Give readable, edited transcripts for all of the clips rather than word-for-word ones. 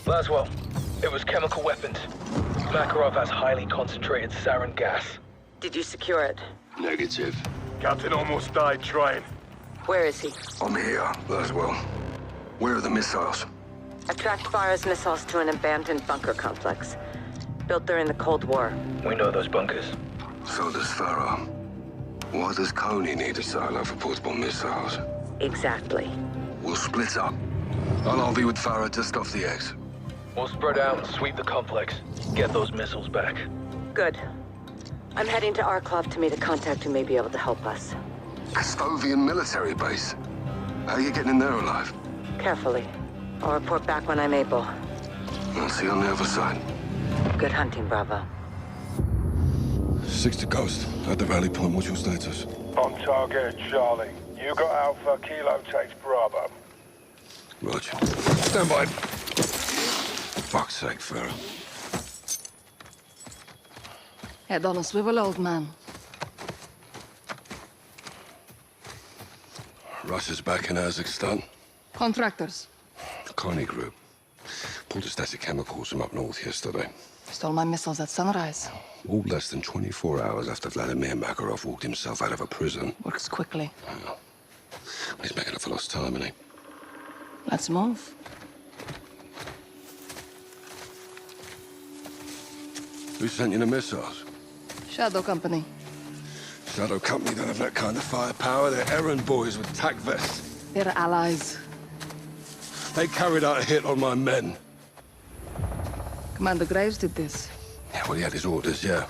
Laswell, it was chemical weapons. Makarov has highly concentrated sarin gas. Did you secure it? Negative. Captain almost died trying. Where is he? I'm here, Laswell. Where are the missiles? I tracked Farah's missiles to an abandoned bunker complex. Built during the Cold War. We know those bunkers. So does Farah. Why does Coney need a silo for portable missiles? Exactly. We'll split up. I'll RV with Farah just off the X. We'll spread out and sweep the complex. Get those missiles back. Good. I'm heading to Arklov to meet a contact who may be able to help us. Custovian military base. How are you getting in there alive? Carefully. I'll report back when I'm able. I'll see you on the other side. Good hunting, Bravo. 6 to Coast. At the rally point, what's your status? On target, Charlie. You got Alpha, Kilo takes Bravo. Roger. Stand by. Fuck's sake, Farah. Head on a swivel, old man. Russia's back in Kazakhstan. Contractors. The Coney Group. Pulled a stash of chemicals from up north yesterday. Stole my missiles at sunrise. All less than 24 hours after Vladimir Makarov walked himself out of a prison. Works quickly. He's making up for lost time, isn't he? Let's move. Who sent you the missiles? Shadow Company. Shadow Company don't have that kind of firepower. They're errand boys with tack vests. They're allies. They carried out a hit on my men. Commander Graves did this. Yeah, well, he had his orders, yeah.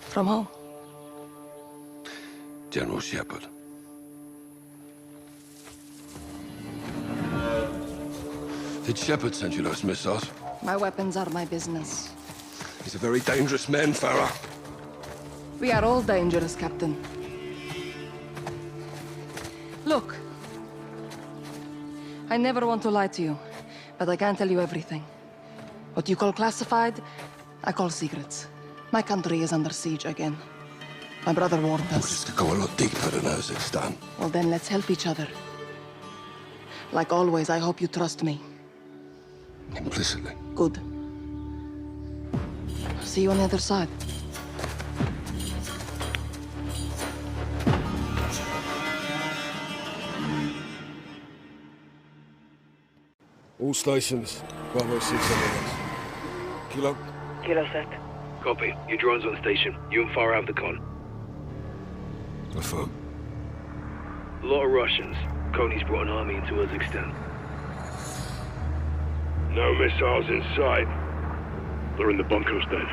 From who? General Shepard. Did Shepard send you those missiles? My weapons are my business. He's a very dangerous man, Farah. We are all dangerous, Captain. Look. I never want to lie to you, but I can't tell you everything. What you call classified, I call secrets. My country is under siege again. My brother warned us. This could go a lot deeper than Kazakhstan. Well, then let's help each other. Like always, I hope you trust me. Implicitly. Good. See you on the other side. All stations. Bravo 6 Kilo. Kilo set. Copy. Your drone's on station. You and Farah have the con. Affirm. A lot of Russians. Coney's brought an army into Kazakhstan. No missiles in sight. They're in the bunkers then.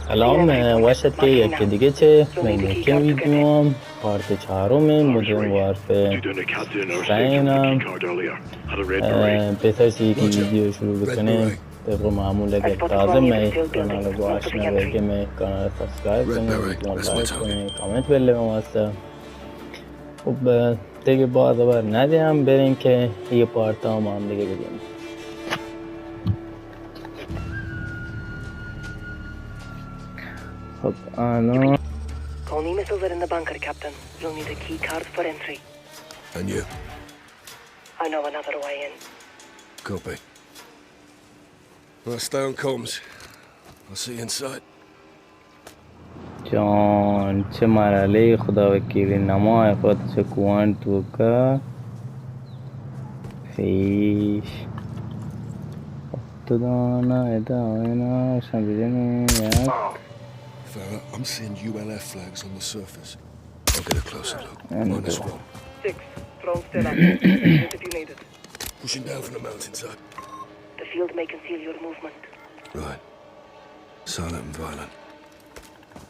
سلام واسط که یک دیگه چه مینیکه ویدیوام پارت 4 مدرن وارفر سعینم بهترسی یکی ویدیو شروع بکنیم طبق معمول اگر تازه می کانالا با آشنا بگه می کانالا سبسکرایب کنیم لایک کنیم کامنت بله واسه خب دیگه باز بر ندیم بریم که یه پارت هم دیگه بدیم Only missiles are in the bunker, Captain. You'll need a key card for entry. And you? I know another way in. Copy. Well, stay on comms. I'll see you inside. جان چه مرحله خدا وکیلی نما افراد چه کوانت وکا فیش تو دانا اداینا شنبیدنی یک Farah, I'm seeing ULF flags on the surface. I'll get a closer look. Minus 1. 6. Drone still up. If you need it. Pushing down from the mountainside. The field may conceal your movement. Right. Silent and violent.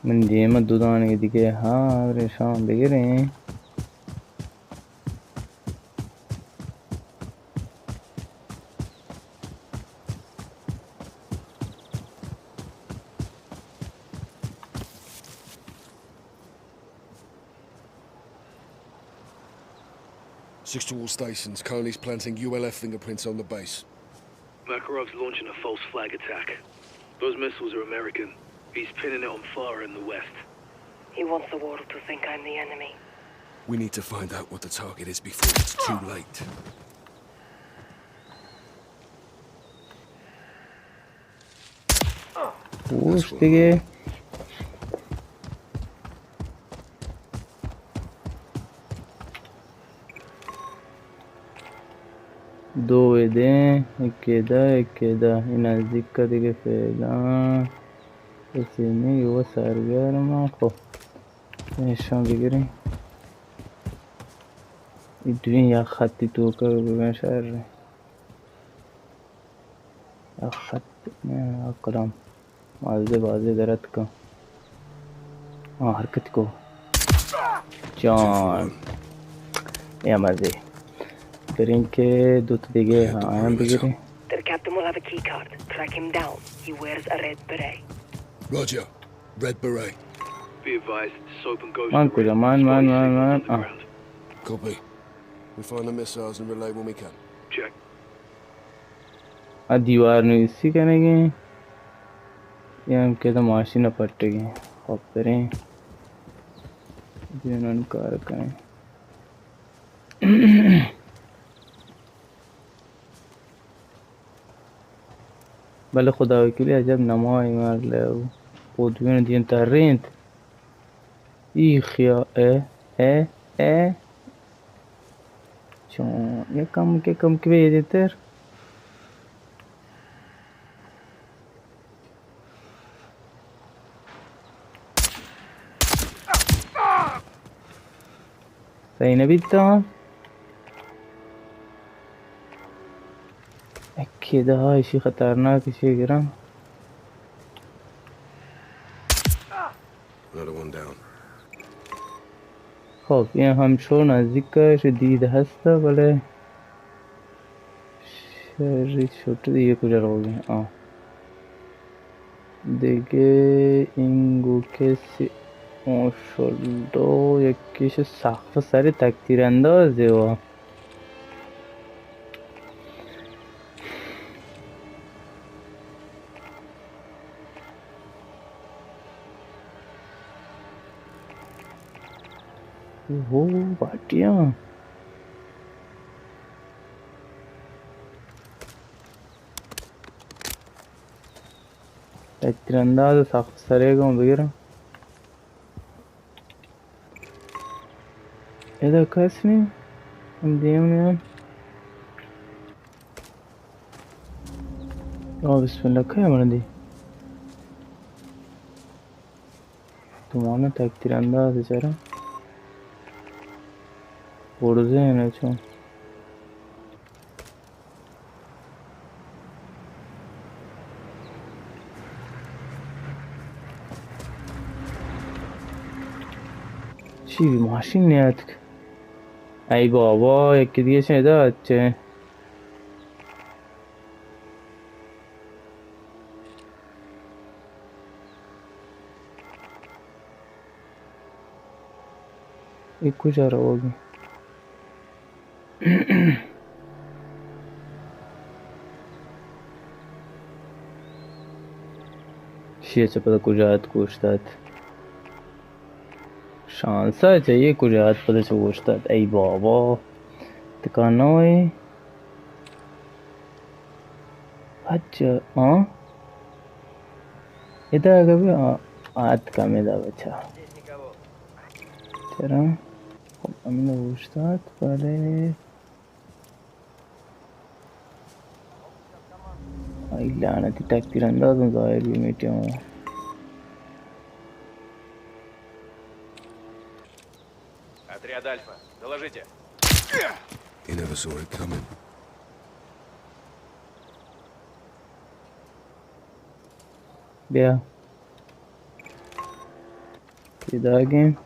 من دیمه دودانی دیگه ها رشان بگیریم Six to all stations. Coney's planting ULF fingerprints on the base. Makarov's launching a false flag attack. Those missiles are American. He's pinning it on Farah in the west. He wants the world to think I'm the enemy. We need to find out what the target is before it's too late. پوش دیگه. دو بده، یکی ده این نزدیک که دیگه فعلا کسی نیه و سرگرم. خب نشان بگیریم این یک خطی تو که بگن شهر یک خط نه کلام مازده بازی درد کن حرکت کو جان یا مزه بریم که دوتا دیگه هم بگیریم. The captain will have a key card. Track him down. He wears a red beret. Roger. Red beret. Be advised, soap and ghost. من کجا من Copy. We find the missiles and relay when we can. Check. دیوار نویسی کنگی یا هم که ماشین پٹگی. خب بریم جنون کار کنیم. بله خدا وکیلی عجب نمایی مرله خودوین دین ترینت ای خیا چون یکم که بیدی تر صحیح نبیدم اکیده هایشی خطرناکشی گرم. Another one down. خب این همچون نزدیکش دید هسته بله شهری شد دیگه کجا رو بگیم دیگه اینگو کسی ماشالله یکیش سقف سر تکتیر اندازه و اوه باتیا تکتیر انداز سقف سره گم بگیرم. ایده کس نیم هم دیم نیم بسم الله که ماندی تو مانه تکتیر انداز چرا برزه اینه چون چی بی ماشین نیاد ای بابا یکی دیگه شنیده چه ای کجا رو بگی چیه چه پده کجایت کشتد شانسه چه یه کجایت پده چه کشتد ای بابا تکانوی بچه ایده اگه بی آت کمیده بچه چرا خب امین کشتد بله ای لعنتی تکتیر اندازم ظاهر بیمیتیم Отряд Альфа, доложите. You never saw it coming. بیا پیدا گیم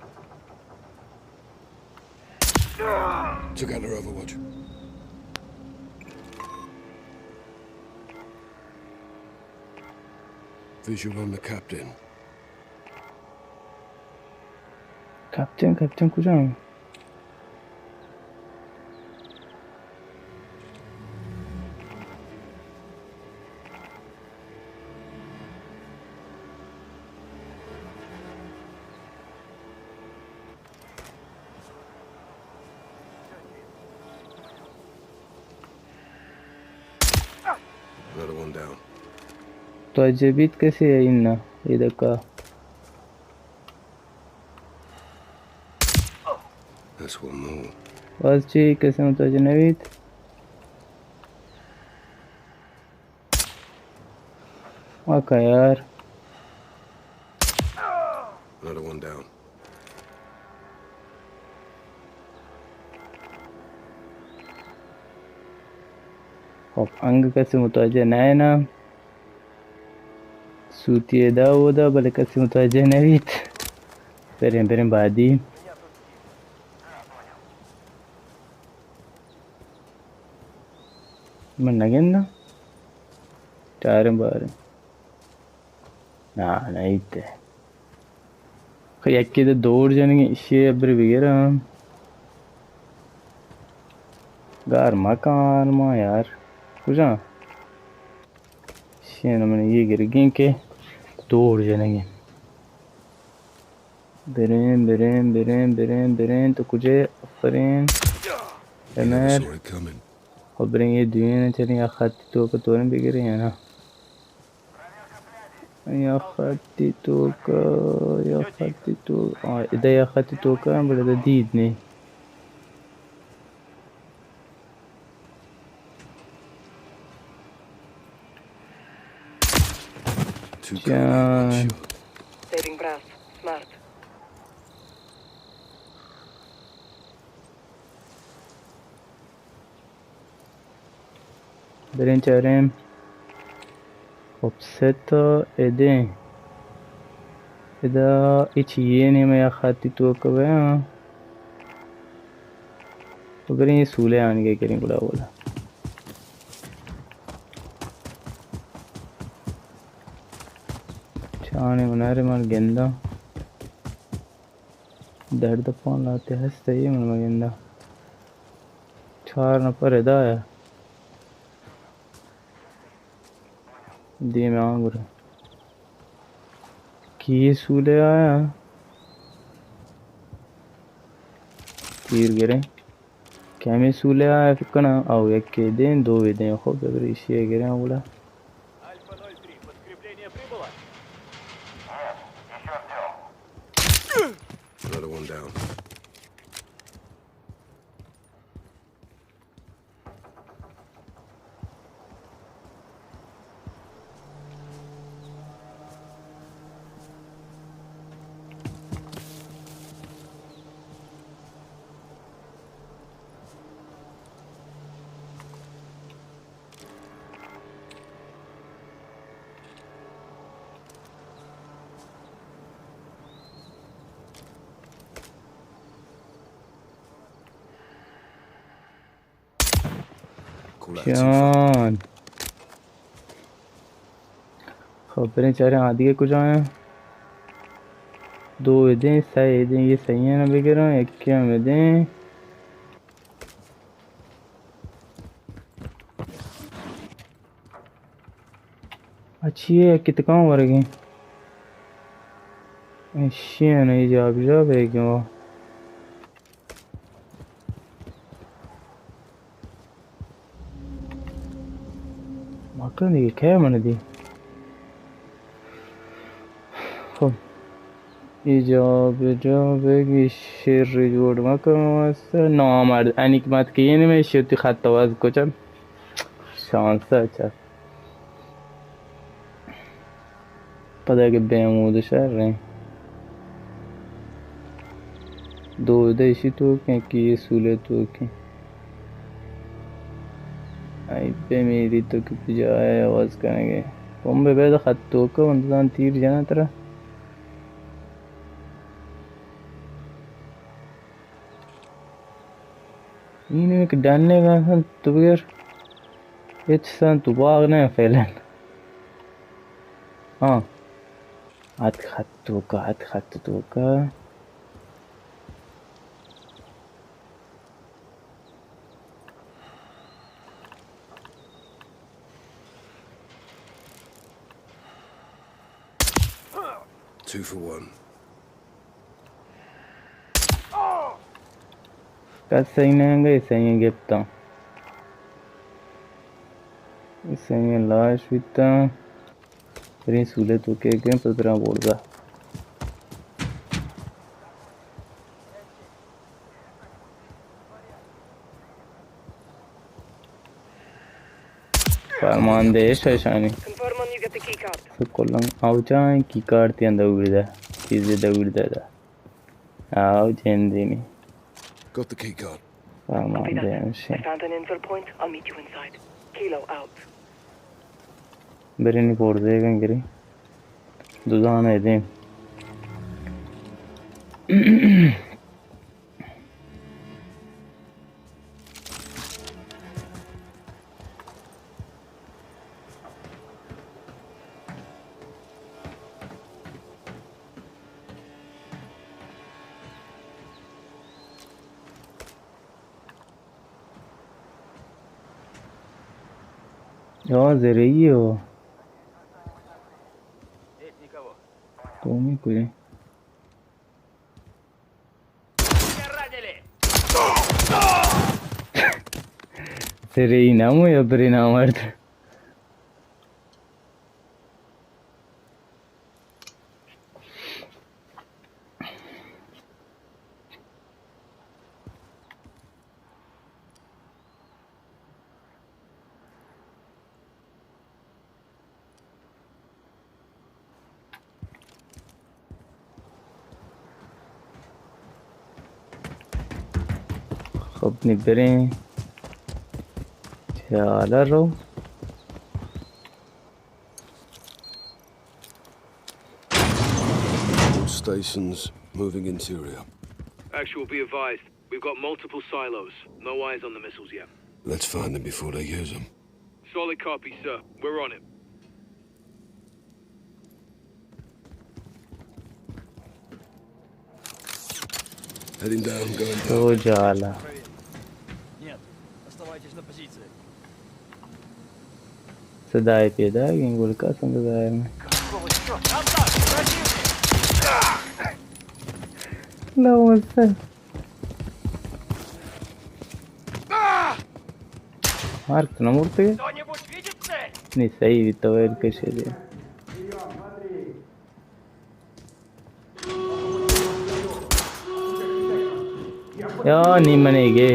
Took out their overwatch. Visual on the captain. کپتن کجام Another one down. متوجه بید کسی یا این نه یه دکا That's one more. باز چی کسی متوجه نبید آکا یار Another one down. خب انگ کسی متوجه نه نه سوتیه دا بوده بله کسی متوجه نبید بریم بعدی من نگن نه چارم بارم نه ایده خب یکی ده دور جنگی ایشی بری بگیرم گار مکان ما یار کجا شینو من یه گرگین که دور جنگی برین تو کجا افرین You never امر saw it coming. خب برین یه دوینه چلین یا خطی تو که تورم بگیره یا نه یا خطی تو ایده یا خطی تو که هم بله دید نی Two John. combat, one shot. Saving brass. Smart. برین چاریم خب سه تا ایده ایچ یه نیمه یا خطی تو که بیا تو برین یه سوله آنگه کریم بولا چانه مناره مال گنده درد پان لاته هسته یه من گنده 4 نفر ادایه دیم آنگوره کی سوله آیا تیر گره کمی سوله آیا فکر کنم او یکی دین دو دین خوب ببریشیه گره اولا Альфа-03, подкрепление прибыло? Another one down. Call that too far. جان خب برین چاره عادیه کجا هم دو دین سه دین یه سیه رو بگیرم یکی هم دین چیه یکی تکان ورگی شیه نه یه جا بگیم مکان دیگه که منه دی خب جا بگی شیر جوڑ مکن واسه نامرد انیکمت که یه نیمه شیرتی خط آواز کچم شانسه چه پده که بیموده شر رین دو دیشی تو که یه سوله تو که ای بمیری تو که بجای آواز کنگه بمبه بید خط تو که وندازان تیر جنه تره اینه که دنه گفتن تو بگیر یه چیزان تو باغ نه فعلا حد خط تو که 2 for 1. Kasayınanga isayın geptam. İsayın laş bittam. برین سوله تو که گیم پس برم برده فرمانده ششانی فکر کنم او جان کی کارتی انده ویرده چیزی ده ویرده ده او جندینی Got the key card. فرمانده میشه برینی برده گنگری دوزانه ایدیم یا زرهی و Здесь никого. تو میکنی Меня ранили! زرهی نمو یا بری نامرد خب نبرین چاله رو All stations, moving interior. Actual, be advised. We've got multiple silos. No eyes on the missiles yet. Let's find them before they use them. Solid copy, sir. We're on it. Heading down, going down. تو جاله Нет, оставайтесь на позиции. صدای پیدا این گل کسان دارم Какого черта? Там так, противник! لامسته مارک تو نمورده Кто-нибудь видит цель? نیست ای ویتاویر کشیده یا نیمه گه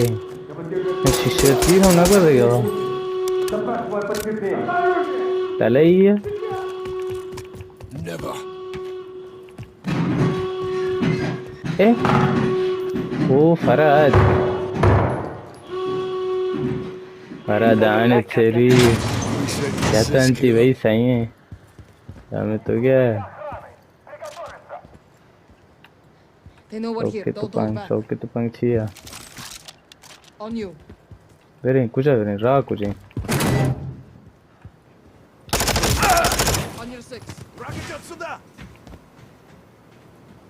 شیشه تیر هم نگرده یا تله ایه Never. اه او فراد فراد آنت سری کیا انتی بھائی صحیح ہے دامے تو گیا They know we're here. شوکے تو Don't hold پانچ back. شوکے تو پانچ چھیا On you. برین کجا برین راه کجا On your six. Враг идет сюда!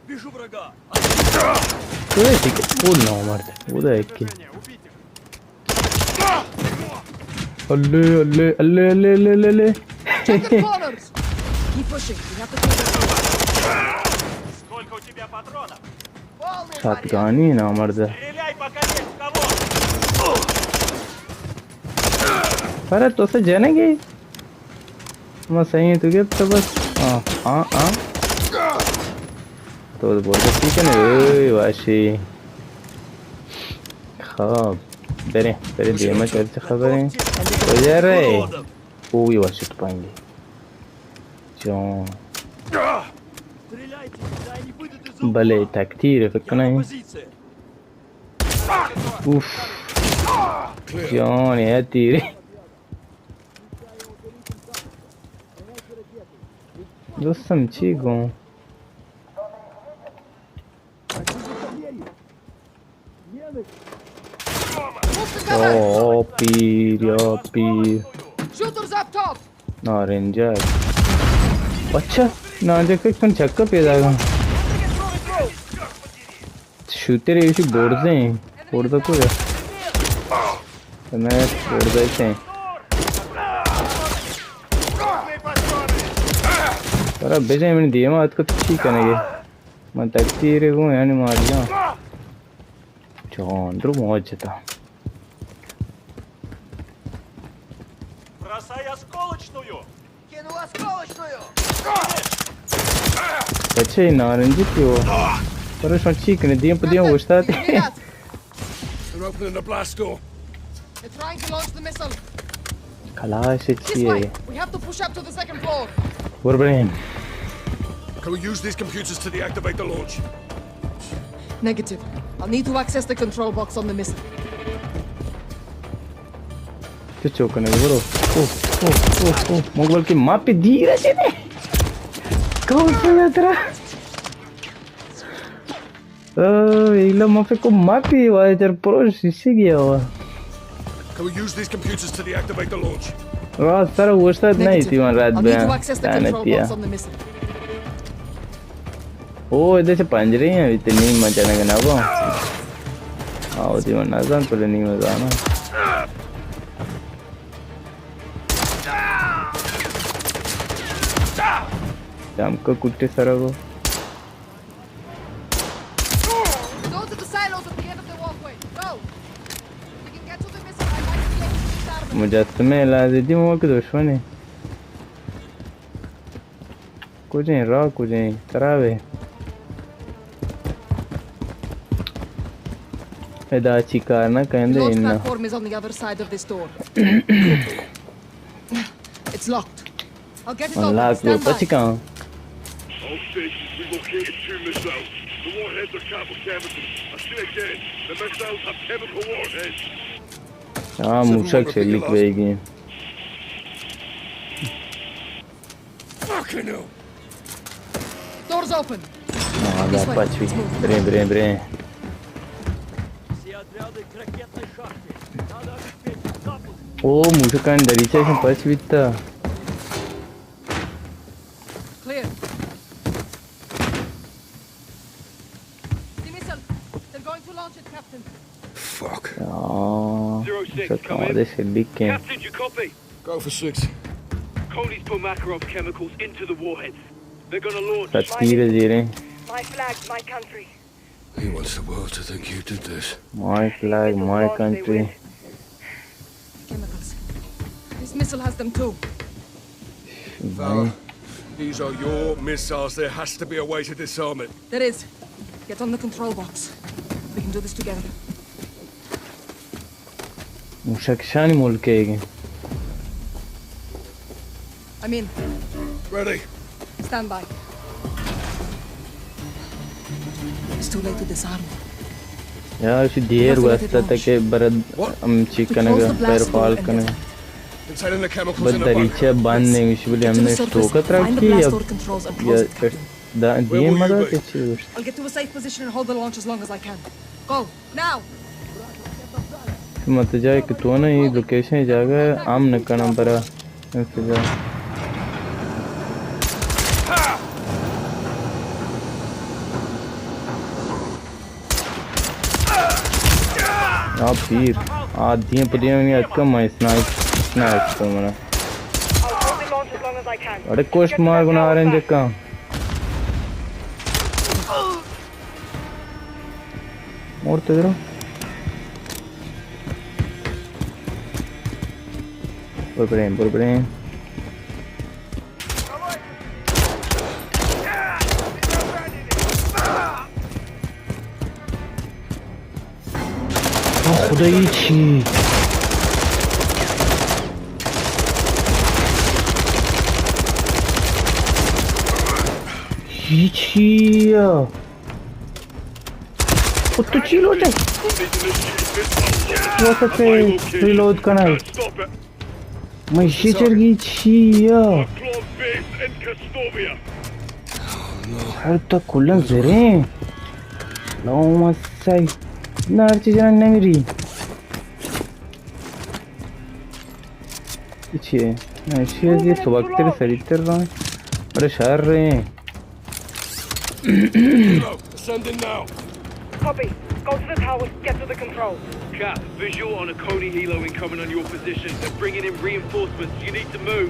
Вижу врага! تو ایسی که او نامرده او دا اکی Движение, убить их! اللے اللے اللے اللے اللے اللے اللے Check the corners. Keep pushing. We have to clear the Сколько у тебя патронов? شاتگانی نامرده Стреляй, пока есть в кого! فراد تو سے جانے گئی ما صحیح ہے تو گیا تو بس تو بولده سی کنه اوی باشی خب بریم دیمه چه چه خبره کجا ره اوی باشی تو پنگی جان Стреляйте, да они выйдут из بله تکتیره فکر Я на کنه позиции! اوف جان یه تیری دوستم چی گم اوه پیر یا پیر Shooters up top. نارنجک بچه نارنجک فکر کن چکا پیدا کن شوتر ایشی برزه این برزه کجا من برزه ایشه برای بجای من دیگه ما اتکا تو چی کنه من تکتیره گون یعنی مارجان جان درو مواجهتا Бросай осколочную! बच्चे नारंगी क्यों पर सोची कि दिया पदिया वोस्ता थे They're opening the blast door. They're trying to launch the missile. खलाश This अच्छी way. है We have to push up to the second floor. वरब्रेन Can we use these computers to deactivate the launch? Negative. I'll need to access the control box on the missile. तो चौकने बरो ओ मोगल की माँ पे धीरे से ने कौन सा यात्रा ये लो माँ पे को माँ पे वाले जर प्रो शीशे गया हुआ Can we use these computers to deactivate the launch? वाह सारा वोस्ता नहीं थी वहाँ रात I'll में need to access the control किया box on the missile. ओ इधर से पंजरे हैं इतनी मजा नहीं करना वो आओ जी वहाँ नाज़ान पर नहीं मजा आना हमको कुत्ते सारा को Go to the silos at the end of the walkway. Go. We can get to the missile. I might be able to start them. मुजस्मे लाज़ी थी वो के दुश्मन है कुछ नहीं रहा कुछ नहीं तरावे दाची कारना कहंदे Launch इन्ना platform is on the other side of this door. It's locked. I'll get it open. Lakh low Stand by. पची कहाँ All stations, we located 2 missiles. The warheads are capital chemical. I say again, the missiles have chemical warheads. हाँ मूषक से लिख देगी Fucking hell. Doors open. हाँ दा पचवी ब्रे Все отряды к ракетной шахте. Надо обеспечить запуск. ओ मूषक का दरीचे से पचवी था Clear. The missile. They're going to launch it, Captain. Fuck. हाँ 06, मूषक come का in. दे से लिख के Captain, you copy? Go for 6. Coney's put Makarov chemicals into the warheads. They're gonna launch. सत्तीर जीरे My flag, my country. He wants the world to think you did this. my flag my country Chemicals. This missile has them too. Val, these are your missiles. There has to be a way to disarm it. There is. Get on the control box. We can do this together. मूषक शानी मुल्क के I'm in. Ready. Stand by. It's too late to disarm. यार इसी देर वास्ता तक के बरद हम चिकने का पैर फाल करने Containing the chemicals बस in a bunker. दरीचे बंद नहीं विश बोले To the हमने surface, स्टोकत find the रखी blast या door controls and या close it, Captain. दिए will मदा you be? किसी I'll get to a safe position and hold the launch as long as I can. Go, now! मत जाए कि तू ना ये लोकेशन जाएगा आम न करना पड़ा इंतजार आप पीर आधियाँ पदियाँ नहीं अटका मैं स्नाइप तो मना I'll hold the launch as long as I can. अरे कोश मार बना रहे हैं जक्का और तेरा Бурбрин. Охуеть! Ичия! Вот ты чило же? Вот это reload канал. Мы щечерги чия. Это кулан зере. Лома сай. Нарчи жан намери. Ичи. Щеги сувактер саритер ра. अरे शहर रहे हैं Ascending now. Copy. Go to the towers, get to the control. Cap, visual on a Coney helo incoming on your position. They're bringing in reinforcements. You need to move.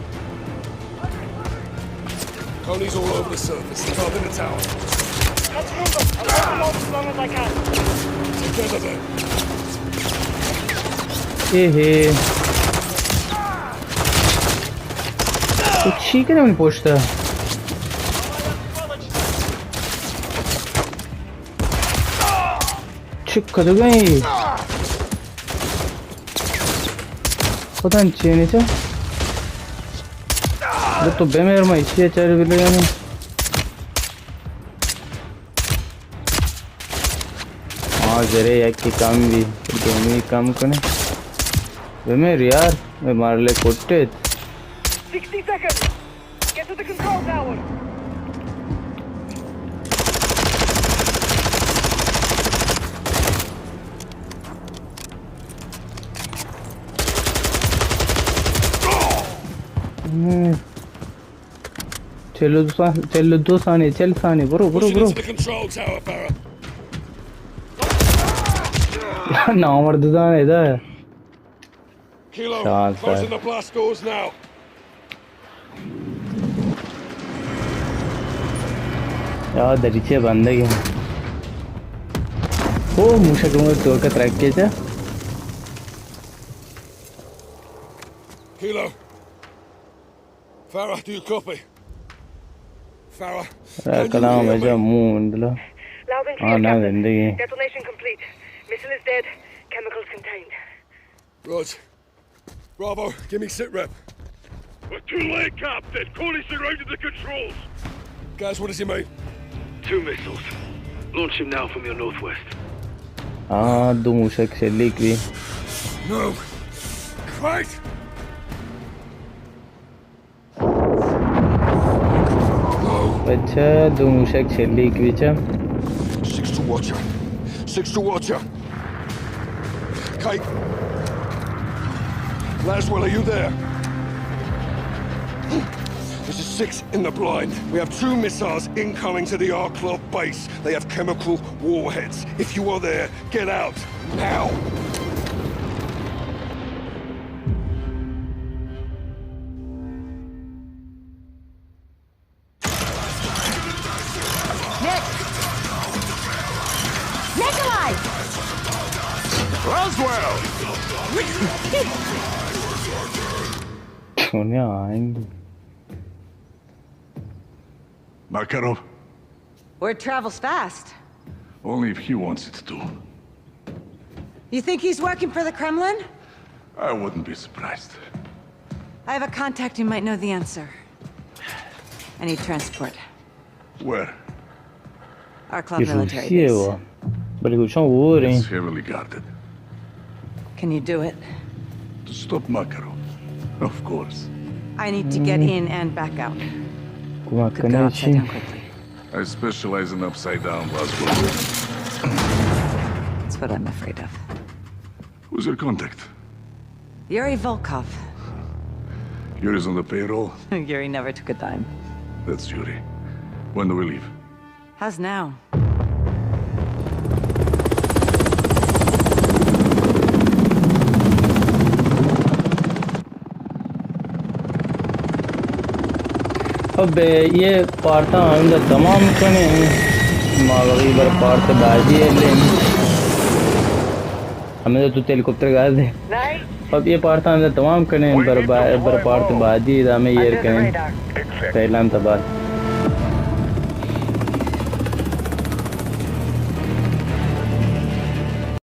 Coney's all over the surface. He's up in the tower. Let's move them. I'll hold the launch as long as I can. Together then. Hey تو چی که نمی پشته چه کدو گئی خودن چیه نیچه تو بمیر ما ایچیه چاره بله یعنی زره یکی کم بھی دومی کم کنے بمیر یار میں مار لے کوٹے 60 seconds. Get to the control tower. چلو دو ثانیے چل ثانیے برو برو برو نو مرد دانے دا شان سر یا دریچه بنده گیم او موشک رو توقت رکھے چا Kilo. Farah, do you copy? Farah. کلام بجا مون دلو نا زندگی Detonation complete. Missile is dead. Chemicals contained. Rog. Bravo, give me sit rep. We're too late, Captain. Coney surrounded the controls. Guys, what does he mean? 2 missiles. Launch him now from your northwest. دو موشک شلیک بھی No. Right. اچھا دو موشک شلیک بھی چا 6 to watcher. 6 to watcher. Kate. Laswell, are you there? This is 6 in the blind. We have 2 missiles incoming to the R Club base. They have chemical warheads. If you are there, get out. Now. سونیا آئیں Makarov? Word travels fast. Only if he wants it to. You think he's working for the Kremlin? I wouldn't be surprised. I have a contact who might know the answer. I need transport. Where? Our club یہ military روسی ہے base. وہ بلکہ کچھ وہ رہی It's heavily guarded. Can you do it? To stop Makarov. Of course. I need to get in and back out. کمک Could go کنه upside چی down quickly. I specialize in upside down Laswell. That's what I'm afraid of. Who's your contact? Yuri Volkov. Yuri's on the payroll? Yuri never took a dime. That's Yuri. When do we leave? How's now? اب یہ پارتا ہم تمام کنے ماغوی بر پارت بازی ہے لیں ہمیں تو ہیلیکاپٹر گاز دے اب یہ پارتا ہم تمام کنے بر پارت بازی ہے ہمیں یہ کنے پہلا ہم تبار